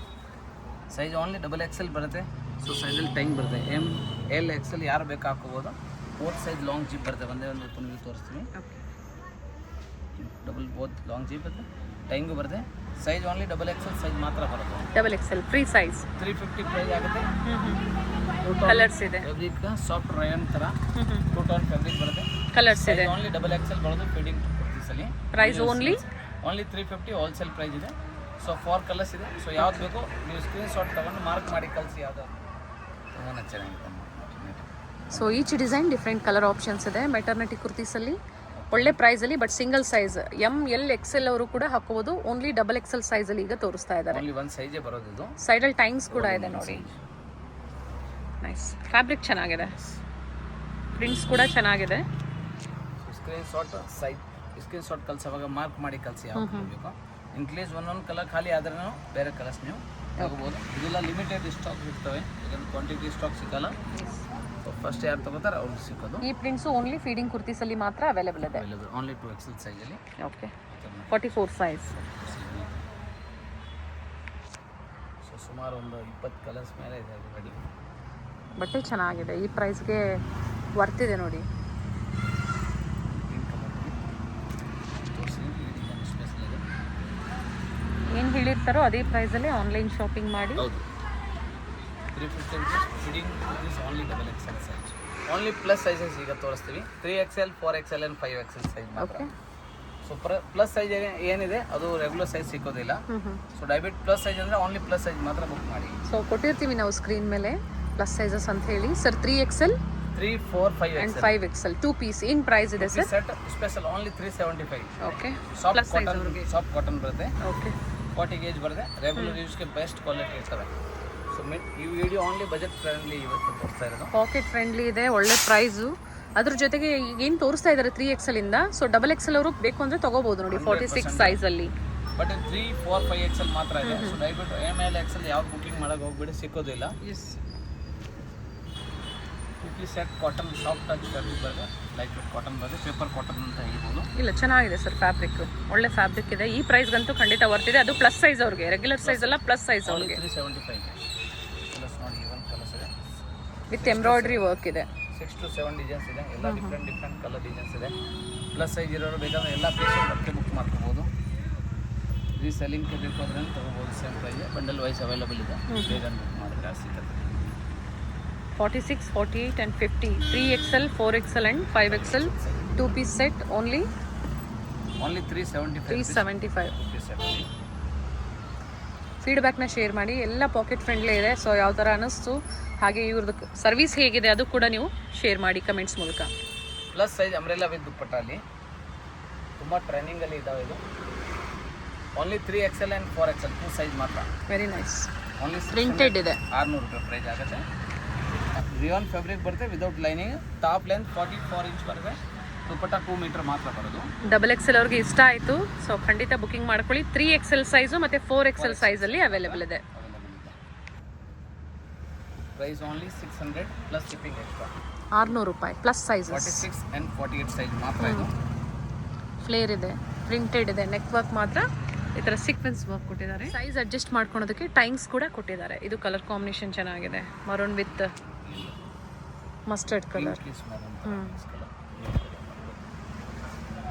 Speaker 2: ಸೈಜ್ ಓನ್ಲಿ XXL ಬರುತ್ತೆ. ಸೊ ಸೈಜಲ್ಲಿ ಟೈಮ್ ಬರುತ್ತೆ. ML XL ಯಾರು ಬೇಕು ಹಾಕೋಬೋದು. 4 ಸೈಜ್ ಲಾಂಗ್ ಜೀಪ್ ಬರುತ್ತೆ. ಒಂದೇ ಒಂದು ನಿಮಗೆ ತೋರಿಸ್ತೀನಿ.
Speaker 1: ಓಕೆ,
Speaker 2: ಬೋತ್ ಲಾಂಗ್ ಜೀಪ್ ಬರುತ್ತೆ, ಟೈಮ್ಗೂ ಬರುತ್ತೆ. ಸೈಜ್ ಓನ್ಲಿ XXL ಸೈಜ್ ಮಾತ್ರ ಬರುತ್ತೆ.
Speaker 1: XXL free size.
Speaker 2: 350 ಪ್ರೈಸ್ ಆಗುತ್ತೆ.
Speaker 1: ಕಲರ್ಸ್ ಇದೆ.
Speaker 2: ಫ್ಯಾಬ್ರಿಕ್ ಸಾಫ್ಟ್ ರಯಾನ್ ಥರ 2 ಟೋನ್ ಫ್ಯಾಬ್ರಿಕ್ ಬರುತ್ತೆ.
Speaker 1: ಕಲರ್ಸ್ ಇದೆ.
Speaker 2: ಓನ್ಲಿ XXL ಬರೋದು ಫಿಟ್ಟಿಂಗ್ ಕುರ್ತೀಸಲ್ಲಿ.
Speaker 1: ಪ್ರೈಸ್ ಓನ್ಲಿ
Speaker 2: 350 ಹೋಲ್ಸೇಲ್ ಪ್ರೈಸ್ ಇದೆ. ಸೊ 4 ಕಲರ್ಸ್ ಇದೆ. ಸೊ ಯಾವ್ದು ಬೇಕು ನೀವು ಸ್ಕ್ರೀನ್ಶಾಟ್ ತೊಗೊಂಡು ಮಾರ್ಕ್ ಮಾಡಿ ಕಳಿಸಿ. ಯಾವುದು ತುಂಬಾ ಚೆನ್ನಾಗಿದೆ.
Speaker 1: So each design different colour options ಇದೆ. ಮೆಟರ್ನಿಟಿ ಕುರ್ತೀಸಲ್ಲಿ ಒಳ್ಳೆ ಪ್ರೈಸಲ್ಲಿ, but single size ML XL ಅವರು ಕೂಡ ಹಾಕೋಬೋದು. ಓನ್ಲಿ XXL ಸೈಜಲ್ಲಿ ಈಗ ತೋರಿಸ್ತಾ ಇದ್ದಾರೆ.
Speaker 2: ಓನ್ಲಿ ಒಂದು ಸೈಜೇ ಬರೋದು ಇದು.
Speaker 1: ಸೈಡಲ್ಲಿ ಟೈಮ್ಸ್ ಕೂಡ ಇದೆ ನೋಡಿ. ನೈಸ್, ಫ್ಯಾಬ್ರಿಕ್ ಚೆನ್ನಾಗಿದೆ, ಪ್ರಿಂಟ್ಸ್ ಕೂಡ ಚೆನ್ನಾಗಿದೆ.
Speaker 2: ಸ್ಕ್ರೀನ್ಶಾಟ್ ಕಳ್ಸೋವಾಗ ಮಾರ್ಕ್ ಮಾಡಿ ಕಳಿಸಿ ಯಾವ್ದು ಬೇಕು. ಇನ್ ಕೇಸ್ ಒಂದೊಂದು ಕಲರ್ ಖಾಲಿ ಆದ್ರೂ ಬೇರೆ ಕಲರ್ಸ್ ನೀವು ತಗೋಬೋದು. ಇದೆಲ್ಲ ಲಿಮಿಟೆಡ್ ಸ್ಟಾಕ್ ಇರ್ತವೆ, ಇದೊಂದು ಕ್ವಾಂಟಿಟಿ ಸ್ಟಾಕ್ ಸಿಗಲ್ಲ. ಸೊ ಫಸ್ಟ್ ಯಾರು ತಗೋತಾರೆ ಅವ್ರಿಗೆ ಸಿಗೋದು.
Speaker 1: ಈ ಪ್ರಿಂಟ್ಸು ಓನ್ಲಿ ಫೀಡಿಂಗ್ ಕುರ್ತೀಸಲ್ಲಿ ಮಾತ್ರ ಅವೈಲೇಬಲ್ ಇದೆ.
Speaker 2: ಓನ್ಲಿ 2XL ಸೈಜಲ್ಲಿ.
Speaker 1: Okay, 44 size.
Speaker 2: ಸೊ ಸುಮಾರು ಒಂದು 20 ಕಲರ್ಸ್ ಮೇಲೆ ಇದೆ ರೆಡಿ.
Speaker 1: ಬಟ್ಟೆ ಚೆನ್ನಾಗಿದೆ, ಈ ಪ್ರೈಸ್ಗೆ ವರ್ತಿದೆ ನೋಡಿ. ಏನು ಹೇಳಿರ್ತಾರೋ ಅದೇ ಪ್ರೈಸಲ್ಲೇ ಆನ್ಲೈನ್ ಶಾಪಿಂಗ್ ಮಾಡಿ.
Speaker 2: ಹೌದು 350 rupees fitting is only double XL size. Only plus sizes ಈಗ ತೋರಿಸ್ತೀವಿ 3XL 4XL and 5XL size ಮಾತ್ರ.
Speaker 1: ಓಕೆ.
Speaker 2: ಸೊ ಪ್ಲಸ್ ಸೈಜ್ ಏನಿದೆ ಅದು ರೆಗ್ಯುಲರ್ ಸೈಜ್ ಸಿಗೋದಿಲ್ಲ. ಸೊ ಡಯಾಬಿಟ್ ಪ್ಲಸ್ ಸೈಜ್ ಅಂದರೆ ಓನ್ಲಿ ಪ್ಲಸ್ ಸೈಜ್ ಮಾತ್ರ ಬುಕ್ ಮಾಡಿ.
Speaker 1: ಸೊ ಕೊಟ್ಟಿರ್ತೀವಿ ನಾವು ಸ್ಕ್ರೀನ್ ಮೇಲೆ ಪ್ಲಸ್ ಸೈಜಸ್ ಅಂತ ಹೇಳಿ. Sir 3XL
Speaker 2: 3, 4, 5XL
Speaker 1: and 5XL 2 piece ಏನು ಪ್ರೈಸ್ ಇದೆ sir?
Speaker 2: Set special only 375.
Speaker 1: Okay.
Speaker 2: Soft cotton ಬರುತ್ತೆ,
Speaker 1: ಓಕೆ.
Speaker 2: 40 gauge ಬರುತ್ತೆ. ರೆಗ್ಯುಲರ್ ಯೂಸ್ಗೆ ಬೆಸ್ಟ್ ಕ್ವಾಲಿಟಿ ಇರ್ತವೆ. ಸೊ ಈ ವಿಡಿಯೋ ಓನ್ಲಿ ಬಜೆಟ್ ಫ್ರೆಂಡ್ಲಿ ಇವತ್ತು ತೋರಿಸ್ತಾ ಇರೋದು.
Speaker 1: ಪಾಕೆಟ್ ಫ್ರೆಂಡ್ಲಿ ಇದೆ, ಒಳ್ಳೆ ಪ್ರೈಸು. ಅದ್ರ ಜೊತೆಗೆ ಏನು ತೋರಿಸ್ತಾ ಇದ್ದಾರೆ 3XL ಇಂದ, ಸೊ XXL ಅವರು ಬೇಕು ಅಂದರೆ ತೊಗೋಬೋದು ನೋಡಿ 46 ಸೈಜಲ್ಲಿ.
Speaker 2: ಬಟ್ 3, 4, 5XL ಮಾತ್ರ ಇದೆ. ಸೊ ದಯವಿಟ್ಟು ML XL ಯಾವ್ದು ಬುಕಿಂಗ್ ಮಾಡೋಕೆ ಹೋಗ್ಬಿಡಿ, ಸಿಕ್ಕೋದಿಲ್ಲ. Set cotton soft touch fabric ಬರುತ್ತೆ, ಲೈಟ್ ವೇಟ್ ಕಾಟನ್ ಬರುತ್ತೆ, ಪೇಪರ್ ಕಾಟನ್ ಅಂತ ಹೇಳ್ಬೋದು.
Speaker 1: ಇಲ್ಲ ಚೆನ್ನಾಗಿದೆ ಸರ್, ಫ್ಯಾಬ್ರಿಕ್ ಒಳ್ಳೆ ಫ್ಯಾಬ್ರಿಕ್ ಇದೆ. ಈ ಪ್ರೈಸ್ಗಂತೂ ಖಂಡಿತ ವರ್ತಿದೆ. ಅದು ಪ್ಲಸ್ ಸೈಜ್ ಅವ್ರಿಗೆ, ರೆಗ್ಯುಲರ್ ಸೈಜ್ ಅಲ್ಲ, ಪ್ಲಸ್ ಸೈಜ್ ಅವ್ರಿಗೆ.
Speaker 2: 375 ಕಲರ್ಸ್ ನೋಡಿ, ಇವನ್ ಕಲರ್ಸ್ ಇದೆ
Speaker 1: ವಿತ್ ಎಂಬ್ರಾಯ್ಡ್ರಿ ವರ್ಕ್ ಇದೆ.
Speaker 2: 6 to 7 ಡಿಸೈನ್ಸ್ ಇದೆ, ಎಲ್ಲ ಡಿಫ್ರೆಂಟ್ ಕಲರ್ ಡಿಸೈನ್ಸ್ ಇದೆ. ಪ್ಲಸ್ ಸೈಜ್ ಇರೋರು ಬೇಕಾದ್ರೆ ಎಲ್ಲ ಪೀಸು ಮತ್ತೆ ಬುಕ್ ಮಾಡ್ಕೋಬೋದು. ರೀಸೆಲ್ಲಿಂಗ್ಗೆ ಬೇಕು ಅಂದ್ರೆ ತೊಗೋಬೋದು. Same price bundle wise available ಇದೆ, ಬೇಗ ಬುಕ್ ಮಾಡಿದ್ರೆ ಸಿಗುತ್ತೆ.
Speaker 1: 46, 48 and 50 3XL, 4XL and 5XL 2 piece set only 375. ಫೀಡ್ಬ್ಯಾಕ್ನ share ಮಾಡಿ. ಎಲ್ಲ ಪಾಕೆಟ್ ಫ್ರೆಂಡ್ಲಿ ಇದೆ. ಸೊ ಯಾವ ಥರ ಅನ್ನಿಸ್ತು, ಹಾಗೆ ಇವ್ರದ್ದು ಸರ್ವಿಸ್ ಹೇಗಿದೆ ಅದು ಕೂಡ ನೀವು ಶೇರ್ ಮಾಡಿ ಕಮೆಂಟ್ಸ್ ಮೂಲಕ.
Speaker 2: ಪ್ಲಸ್ ಸೈಜ್ ಅಂಬ್ರೆಲಾ ವಿತ್ ದುಪ್ಪಟ್ಟಲ್ಲಿ ತುಂಬ ಟ್ರೆಂಡಿಂಗಲ್ಲಿ ಇದ್ದಾವೆ. ಇದು only 3XL and 4XL 2 size ಮಾತ್ರ.
Speaker 1: Very nice.
Speaker 2: ಓನ್ಲಿ
Speaker 1: ಪ್ರಿಂಟೆಡ್ ಇದೆ.
Speaker 2: 600 ರೂಪಾಯಿ ಪ್ರೈಸ್ ಆಗುತ್ತೆ. ರಿಯಾನ್ ಫ್ಯಾಬ್ರಿಕ್ ಬರುತ್ತೆ, without lining. Top length 44 inch ಬರುತ್ತೆ. ದುಪ್ಪಟ್ಟ 2 ಮೀಟರ್ ಮಾತ್ರ ಬರೋದು.
Speaker 1: XXL ಅವ್ರಿಗೆ ಇಷ್ಟ ಆಯಿತು, ಸೊ ಖಂಡಿತ ಬುಕಿಂಗ್ ಮಾಡ್ಕೊಳ್ಳಿ. 3XL ಸೈಜು ಮತ್ತು 4XL ಸೈಜಲ್ಲಿ ಅವೈಲೇಬಲ್ ಇದೆ.
Speaker 2: Price only 600 plus shipping extra.
Speaker 1: 600 ರೂಪಾಯಿ ಪ್ಲಸ್ ಸೈಜ್.
Speaker 2: 46 ಆ್ಯಂಡ್ 48 ಸೈಜ್ ಮಾತ್ರ. ಇದು
Speaker 1: ಫ್ಲೇರ್ ಇದೆ, ಪ್ರಿಂಟೆಡ್ ಇದೆ, ನೆಕ್ ವರ್ಕ್ ಮಾತ್ರ ಈ ಥರ ಸೀಕ್ವೆನ್ಸ್ ವರ್ಕ್ ಕೊಟ್ಟಿದ್ದಾರೆ. ಸೈಜ್ ಅಡ್ಜಸ್ಟ್ ಮಾಡ್ಕೊಳೋದಕ್ಕೆ ಟೈಮ್ಸ್ ಕೂಡ ಕೊಟ್ಟಿದ್ದಾರೆ. ಇದು ಕಲರ್ ಕಾಂಬಿನೇಷನ್ ಚೆನ್ನಾಗಿದೆ, maroon with mustard colour.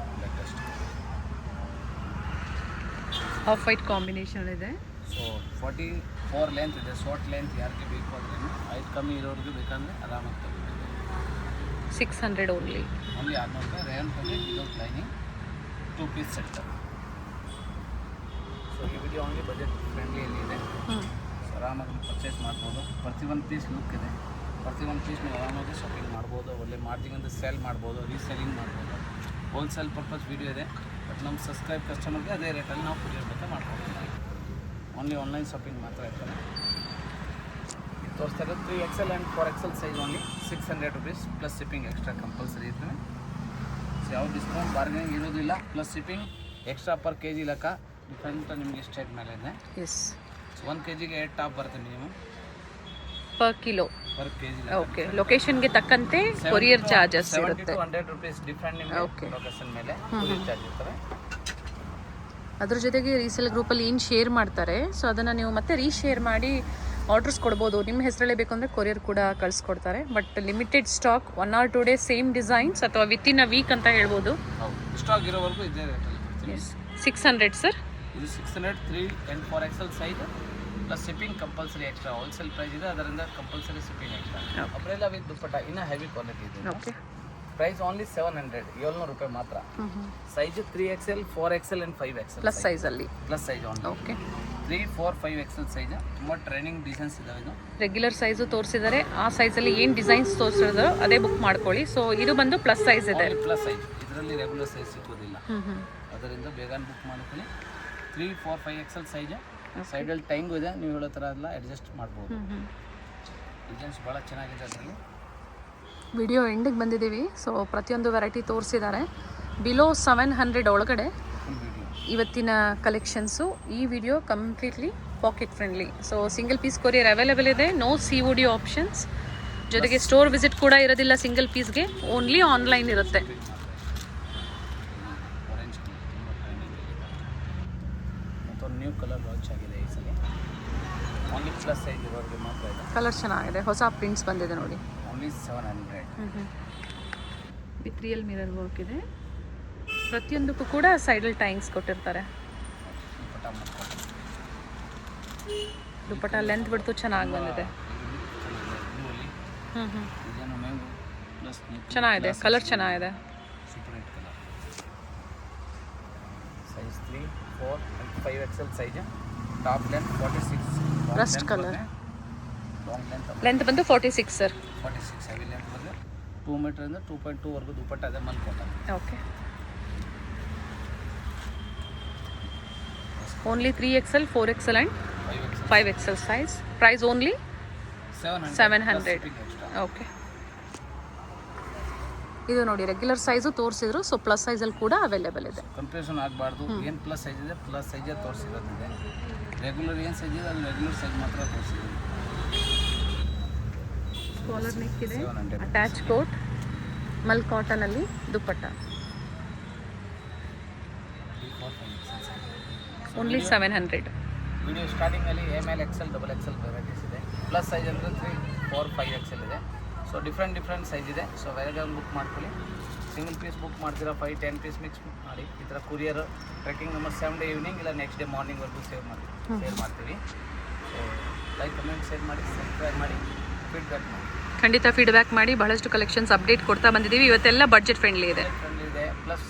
Speaker 1: Of white combination ಇದೆ.
Speaker 2: ಸೊ 44 ಲೆಂತ್ ಇದೆ, ಶಾರ್ಟ್ ಲೆಂತ್ ಯಾರಿಗೆ ಬೇಕು ಅಂದ್ರೆ, ಹೈಟ್ ಕಮ್ಮಿ ಇರೋರಿಗೆ ಬೇಕಂದ್ರೆ ಆರಾಮಾಗಿ ತಗೋಬೋದು.
Speaker 1: 600 ಓನ್ಲಿ
Speaker 2: 600 ರೂಪಾಯಿ. Rayon fabric without lining 2 piece set. So ಈ ವಿಡಿಯೋ ಓನ್ಲಿ ಬಜೆಟ್ ಫ್ರೆಂಡ್ಲಿಯಲ್ಲಿ ಇದೆ. ಸೊ ಆರಾಮಾಗಿ ಪರ್ಚೇಸ್ ಮಾಡ್ಬೋದು. ಪ್ರತಿಯೊಂದು ಪೀಸ್ ಲುಕ್ ಇದೆ, ಪ್ರತಿಯೊಂದು ಪೀಸ್ ನೀವು ಆರಾಮಾಗಿ ಶಾಪಿಂಗ್ ಮಾಡ್ಬೋದು. ಒಳ್ಳೆ ಮಾರ್ಜಿನ್ ಅಂತ ಸೇಲ್ ಮಾಡ್ಬೋದು, ರೀಸೆಲ್ಲಿಂಗ್ ಮಾಡ್ಬೋದು. ಹೋಲ್ಸೇಲ್ ಪರ್ಪಸ್ ವಿಡಿಯೋ ಇದೆ. ಬಟ್ ನಮ್ಮ ಸಬ್ಸ್ಕ್ರೈಬ್ ಕಸ್ಟಮರ್ಗೆ ಅದೇ ರೇಟಲ್ಲಿ ನಾವು ಕೊರಿಯರ್ ಬೇಕಾ ಮಾಡ್ಕೊಡ್ತೀವಿ. ಓನ್ಲಿ ಆನ್ಲೈನ್ ಶಾಪಿಂಗ್ ಮಾತ್ರ ಇರ್ತದೆ. ಇದು ತೋರಿಸ್ತಾ ಇರೋದು 3XL and 4XL size only 600 rupees plus shipping extra compulsory ಇರ್ತದೆ. ಸೊ ಯಾವ ಡಿಸ್ಕೌಂಟ್ ಬಾರ್ಗೇನಿಂಗ್ ಇರೋದಿಲ್ಲ. Plus shipping extra per kg ಲೆಕ್ಕ ಡಿಫ್ರೆಂಟ್ ನಿಮಗೆ ಸ್ಟೇಟ್ ಮೇಲೆ ಇದೆ.
Speaker 1: ಎಸ್
Speaker 2: 1 kgಗೆ 8 ಟಾಪ್ ಬರುತ್ತೆ minimum
Speaker 1: per kilo.
Speaker 2: Per kg.
Speaker 1: Okay. ಲೊಕೇಶನ್ಗೆ ತಕ್ಕಂತೆ ಕೊರಿಯರ್ ಚಾರ್ಜಸ್
Speaker 2: 70
Speaker 1: ಇರುತ್ತೆ.
Speaker 2: to 100 ರೂಪೀಸ್ ಡಿಫ್ರೆಂಟ್ ನಿಮಗೆ ಲೊಕೇಶನ್ ಮೇಲೆ ಕೊರಿಯರ್ ಚಾರ್ಜ್ ಇರ್ತವೆ.
Speaker 1: ಅದ್ರ ಜೊತೆಗೆ ರೀಸೇಲ್ ಗ್ರೂಪಲ್ಲಿ ಏನು ಶೇರ್ ಮಾಡ್ತಾರೆ, ಸೊ ಅದನ್ನು ನೀವು ಮತ್ತೆ ರೀಶೇರ್ ಮಾಡಿ ಆರ್ಡರ್ಸ್ ಕೊಡ್ಬೋದು. ನಿಮ್ಮ ಹೆಸರಲ್ಲೇ ಬೇಕು ಅಂದರೆ ಕೊರಿಯರ್ ಕೂಡ ಕಳಿಸ್ಕೊಡ್ತಾರೆ. But limited stock, 1 or 2 days same designs, ಅಥವಾ ವಿತಿನ್ ಅ ವೀಕ್ ಅಂತ ಹೇಳ್ಬೋದು.
Speaker 2: ಹೌದು, ಸ್ಟಾಕ್ ಇರೋವರೆಗೂ ಇದೇ ರೇಟಲ್ಲಿ ಕೊಡ್ತೀವಿ.
Speaker 1: 600 ಸರ್.
Speaker 2: ಇದು 600 3 and 4XL size plus shipping compulsory extra. Wholesale price ಇದೆ, ಅದರಿಂದ compulsory shipping extra. Umbrella with dupatta ಇನ್ನೂ ಹೆವಿ ಕ್ವಾಲಿಟಿ ಇದೆ.
Speaker 1: ಓಕೆ.
Speaker 2: ಪ್ರೈಸ್ ಓನ್ಲಿ 700 ರೂಪಾಯಿ ಮಾತ್ರ. Size 3XL 4XL and 5XL
Speaker 1: plus ಸೈಜಲ್ಲಿ.
Speaker 2: Plus size only.
Speaker 1: Okay.
Speaker 2: 3, 4, 5XL size. ತುಂಬ trending designs ಇದಾವೆ. ಇದು
Speaker 1: ರೆಗ್ಯುಲರ್ ಸೈಜು ತೋರಿಸಿದ್ದಾರೆ, ಆ ಸೈಜಲ್ಲಿ ಏನು ಡಿಸೈನ್ಸ್ ತೋರಿಸಿದ್ರು ಅದೇ ಬುಕ್ ಮಾಡ್ಕೊಳ್ಳಿ. ಸೊ ಇದು ಬಂದು ಪ್ಲಸ್ ಸೈಜ್ ಇದೆ.
Speaker 2: ಪ್ಲಸ್ ಸೈಜ್, ಇದರಲ್ಲಿ ರೆಗ್ಯುಲರ್ ಸೈಜ್ ಸಿಗೋದಿಲ್ಲ, ಅದರಿಂದ ಬೇಗ ಬುಕ್ ಮಾಡ್ಕೊಳ್ಳಿ. 3, 4, 5XL ಸೈಜ್. ಸೈಡಲ್ಲಿ ಟೈಂಗು ಇದೆ, ನೀವು ಹೇಳೋ ಥರ ಎಲ್ಲ ಅಡ್ಜಸ್ಟ್ ಮಾಡ್ಬೋದು. ಡಿಸೈನ್ಸ್ ಭಾಳ ಚೆನ್ನಾಗಿದೆ ಅದರಲ್ಲಿ.
Speaker 1: ವಿಡಿಯೋ ಎಂಡಿಗೆ ಬಂದಿದ್ದೀವಿ. ಸೊ ಪ್ರತಿಯೊಂದು ವೆರೈಟಿ ತೋರಿಸಿದ್ದಾರೆ. ಬಿಲೋ 700 ಒಳಗಡೆ ಇವತ್ತಿನ ಕಲೆಕ್ಷನ್ಸು. ಈ video completely pocket friendly. So single piece courier available ಇದೆ, ನೋ COD ಆಪ್ಷನ್ಸ್. ಜೊತೆಗೆ ಸ್ಟೋರ್ ವಿಸಿಟ್ ಕೂಡ ಇರೋದಿಲ್ಲ ಸಿಂಗಲ್ ಪೀಸ್ಗೆ, ಓನ್ಲಿ ಆನ್ಲೈನ್ ಇರುತ್ತೆ.
Speaker 2: ಮತ್ತೊಂದು ನ್ಯೂ ಕಲರ್ ಲಾಂಚ್ ಆಗಿದೆ ಈ ಸಲ. ಓನ್ಲಿ ಪ್ಲಸ್ ಸೈಜ್ ಇರೋರಿಗೆ ಮಾತ್ರ ಇದೆ.
Speaker 1: ಕಲರ್ ಚೆನ್ನಾಗಿದೆ, ಹೊಸ ಪ್ರಿಂಟ್ಸ್ ಬಂದಿದೆ ನೋಡಿ.
Speaker 2: Only 700.
Speaker 1: With real mirror work ಇದೆ. ಪ್ರತಿಯೊಂದಕ್ಕೂ ಕೂಡ ಸೈಡಲ್ಲಿ ಟೈಂಗ್ಸ್ ಕೊಟ್ಟಿರ್ತಾರೆ. ದುಪ್ಪಟ್ಟ ಲೆಂತ್ ಬಿಡ್ತು ಚೆನ್ನಾಗಿ ಬಂದಿದೆ. ಹ್ಞೂ
Speaker 2: ಡಿಸೈನು ಮ್ಯಾಂಗೋ ಪ್ಲಸ್
Speaker 1: ಚೆನ್ನಾಗಿದೆ, ಕಲರ್ ಚೆನ್ನಾಗಿದೆ.
Speaker 2: Super hit colour. Size 3, 4 and 5XL size. Top length 46.
Speaker 1: Rust colour.
Speaker 2: Long length
Speaker 1: length ಬಂದು 46 ಸರ್.
Speaker 2: 46 ಹೆವಿ ಲೆಂತ್ ಬಂದು 2 ಮೀಟರಿಂದ 2.2 ವರೆಗೂ ದುಪ್ಪಟ್ಟ ಇದೆ. Mul cotton.
Speaker 1: Okay. Only 3XL, 4XL and 5XL size. Price only 700. Okay. ಇದು ನೋಡಿ regular size ತೋರಿಸಿದ್ರು, so plus ಸೈಜಲ್ಲಿ ಕೂಡ available ಇದೆ.
Speaker 2: ಕನ್ಫ್ಯೂಷನ್ ಆಗಬಾರ್ದು. ಏನು ಪ್ಲಸ್ ಸೈಜ್ ಇದೆ ಪ್ಲಸ್ ಸೈಜೇ ತೋರಿಸಿರೋದಿದೆ. ರೆಗ್ಯುಲರ್ ಏನು ಸೈಜ್ ಇದೆ ಅದು ರೆಗ್ಯುಲರ್ ಸೈಜ್ ಮಾತ್ರ ತೋರಿಸಿದೆ.
Speaker 1: ಕಾಲರ್ ನೆಕ್ ಇದೆ, ಅಟ್ಯಾಚ್ ಕೋಟ್, ಮಲ್ ಕಾಟನಲ್ಲಿ ದುಪ್ಪಟ್ಟ. ಓನ್ಲಿ 700.
Speaker 2: ವಿಡಿಯೋ ಸ್ಟಾರ್ಟಿಂಗಲ್ಲಿ ML, XL, XXL ವೆರೈಟೀಸ್ ಇದೆ. ಪ್ಲಸ್ ಸೈಜ್ ಅಂದರೆ 3, 4, 5XL ಇದೆ. ಸೊ ಡಿಫ್ರೆಂಟ್ ಸೈಜ್ ಇದೆ. ಸೊ ವೆರೈಟಿ ಬುಕ್ ಮಾಡ್ಕೊಳ್ಳಿ. ಸಿಂಗಲ್ ಪೀಸ್ ಬುಕ್ ಮಾಡ್ತೀರಾ 5-10 ಪೀಸ್ ಮಿಕ್ಸ್ ಮಾಡಿ ಈ ಥರ courier trekking number 7 day evening ಇಲ್ಲ ನೆಕ್ಸ್ಟ್ ಡೇ ಮಾರ್ನಿಂಗ್ವರೆಗೂ ಸೇಲ್ ಮಾಡ್ತೀವಿ. ಸೊ ಲೈಕ್, ಕಮೆಂಟ್, ಶೇರ್ ಮಾಡಿ, ಸಬ್ಸ್ಕ್ರೈಬ್ ಮಾಡಿ, ಫೀಡ್ಬ್ಯಾಕ್ ಮಾಡಿ.
Speaker 1: ಖಂಡಿತ ಫೀಡ್ಬ್ಯಾಕ್ ಮಾಡಿ. ಬಹಳಷ್ಟು ಕಲೆಕ್ಷನ್ಸ್ ಅಪ್ಡೇಟ್ ಕೊಡ್ತಾ ಬಂದಿದ್ದೀವಿ. ಇವತ್ತೆಲ್ಲ ಬಡ್ಜೆಟ್ ಫ್ರೆಂಡ್ಲಿ ಇದೆ.
Speaker 2: ಪ್ಲಸ್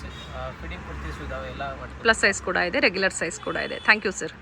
Speaker 2: ಫಿಟ್ಟಿಂಗ್ ಕುರ್ತೀಸು ಇದಾವೆ ಎಲ್ಲ.
Speaker 1: ಪ್ಲಸ್ ಸೈಜ್ ಕೂಡ ಇದೆ, ರೆಗ್ಯುಲರ್ ಸೈಜ್ ಕೂಡ ಇದೆ. Thank you sir.